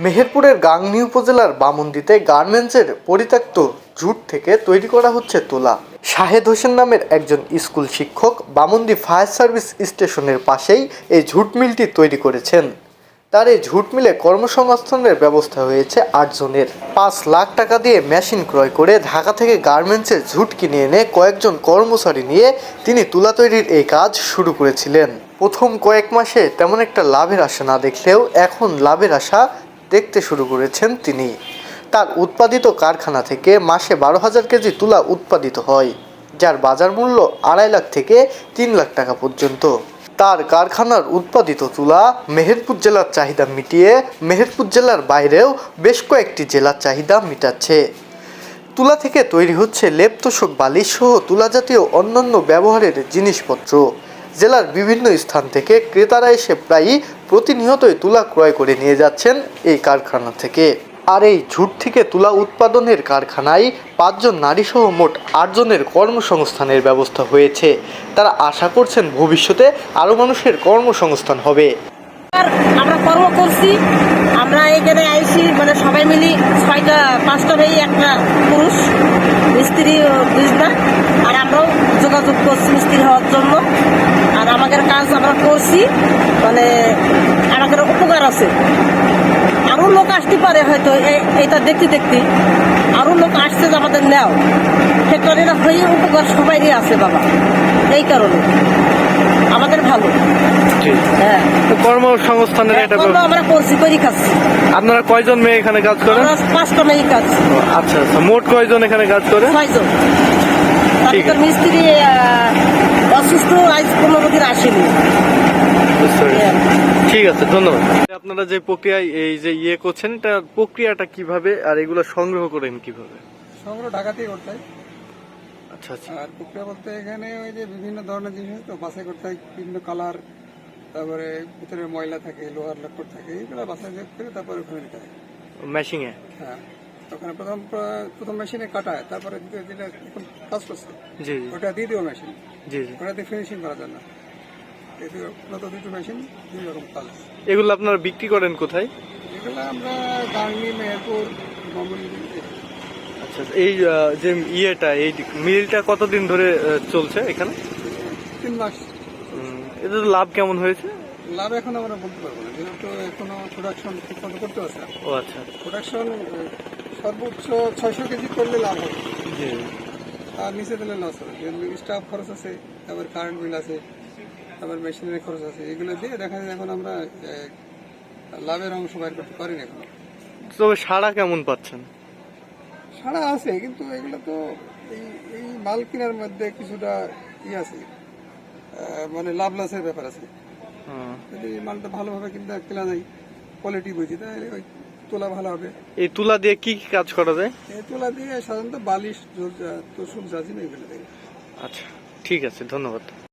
মেহেরপুরের গাংনী উপজেলার বামন্দিতে গার্মেন্টসের পরিত্যক্ত ঝুট থেকে তৈরি করা হচ্ছে তুলা। শাহেদ হোসেন নামের একজন স্কুল শিক্ষক বামন্দি ফায়ার সার্ভিস স্টেশনের পাশেই এই ঝুট মিলটি তৈরি করেছেন। তার এই ঝুট মিলে কর্মসংস্থানের ব্যবস্থা হয়েছে 8 জনের। 5 লাখ টাকা দিয়ে মেশিন ক্রয় করে ঢাকা থেকে গার্মেন্টসের ঝুট কিনে এনে কয়েকজন কর্মচারী নিয়ে তিনি তুলা তৈরির এই কাজ শুরু করেছিলেন। প্রথম কয়েক মাসে তেমন একটা লাভের আশা না দেখলেও এখন লাভের আশা দেখতে শুরু করেছেন তিনি। তার উৎপাদিত কারখানা থেকে মাসে 12,000 কেজি তুলা উৎপাদিত হয়, যার বাজার মূল্য 2.5 লাখ থেকে 3 লাখ টাকা পর্যন্ত। তার কারখানার উৎপাদিত তুলা মেহেরপুর জেলার চাহিদা মিটিয়ে মেহেরপুর জেলার বাইরেও বেশ কয়েকটি জেলার চাহিদা মেটাচ্ছে। তুলা থেকে তৈরি হচ্ছে লেপ তোশক বালিশ সহ তুলা জাতীয় অন্যান্য ব্যবহারের জিনিসপত্র। জেলার বিভিন্ন স্থান থেকে ক্রেতারা এসে প্রায়ই প্রতিনিয়তই তুলা ক্রয় করে নিয়ে যাচ্ছেন এই কারখানা থেকে। আর এই ঝুট থেকে তুলা উৎপাদনের কারখানায় 5 জন নারী সহ মোট 8 জনের কর্মসংস্থানের ব্যবস্থা হয়েছে। তারা আশা করছেন ভবিষ্যতে আরও মানুষের কর্মসংস্থান হবে। আমরা কর্ম করছি, আমরা এখানে আইসি মানে সবাই মিলি 5টা মেয়ে একটা পুরুষ মিস্ত্রি 20 আর আমরাও যোগাযোগ করছি মিস্ত্রি হওয়ার জন্য। আর আমাদের কাজ আমরা করছি, মানে আমাদের উপকার আছে। আরও লোক আসতে পারে হয়তো এটা দেখতে দেখতে আরও লোক আসছে যে আমাদের নেও ফ্যাক্টরিরা হয়ে উপকার সবাইরই আছে বাবা। এই কারণে আমাদের ভালো। হ্যাঁ, কর্মসংস্থানের এটা আমরা করছি, করে খাচ্ছি। আপনারা কয়জন মেয়ে এখানে কাজ করেন? 5টা মেয়ে কাজ। আচ্ছা আচ্ছা, মোট কয়জন এখানে কাজ করে? 6 জন। মিস্ত্রি অসুস্থ, আজ 15 দিন আসেনি। ঠিক আছে, ধন্যবাদ। আপনারা যে প্রক্রিয়ায় এই যে করছেন, এটা প্রক্রিয়াটা কিভাবে আর এগুলো সংগ্রহ করেন কিভাবে? সংগ্রহ ঢাকাতেই করতে হয়। আচ্ছা আচ্ছা। আর প্রক্রিয়া বলতে এখানে ওই যে বিভিন্ন ধরনের জিনিস তো বাছাই করতে হয়, বিভিন্ন কালার, তারপরে ভিতরে ময়লা থাকে, লোহার লাকড় থাকে, এইগুলো বাছাই করে তারপরে ওখানে নিতে হয় মেশিনে। হ্যাঁ, ওখানে প্রথম মেশিনে কাটায়, তারপরে যেটা এখন কাজ করছে জি ওটা দিয়ে দিও মেশিন। জি জি। ওটাতে ফিনিশিং করার জন্য দুটো মেশিন 2 রকম কাজ। এগুলো আপনারা বিক্রি করেন কোথায়? এগুলো আমরা গাংনী, মেহেরপুর, বামন্দি। আচ্ছা, এই যে এই মিলটা কতদিন ধরে চলছে এখানে? 3 মাস। এতে তো লাভ কেমন হয়েছে? লাভ এখন আমরা বলতে পারবো না, যেহেতু এখনো প্রোডাকশন ঠিক মতো করতে পারছে। ও আচ্ছা। প্রোডাকশন সর্বোচ্চ 600 কেজি করলে লাভ হবে, জি। আর নিচে দিলে লস হবে। স্টাফ খরচ আছে, তারপর কারেন্ট বিল আছে, তারপর মেশিনারি খরচ আছে, এগুলো দিয়ে দেখা যায় এখন আমরা লাভের অংশ বাইর করতে পারিনি এখন। তবে সাড়া কেমন পাচ্ছেন? সাড়া আছে, কিন্তু এগুলো তো এই মাল কেনার মধ্যে কিছুটা আছে, মানে লাভ লসের ব্যাপার আছে। যদি মালটা ভালোভাবে কেনা যায়, কোয়ালিটি বুঝি, তাহলে ওই তুলা ভালো হবে। এই তুলা দিয়ে কি কি কাজ করা যায়? এই তুলা দিয়ে সাধারণত বালিশ, তোষক, জাজিম এগুলো দেয়। আচ্ছা, ঠিক আছে, ধন্যবাদ।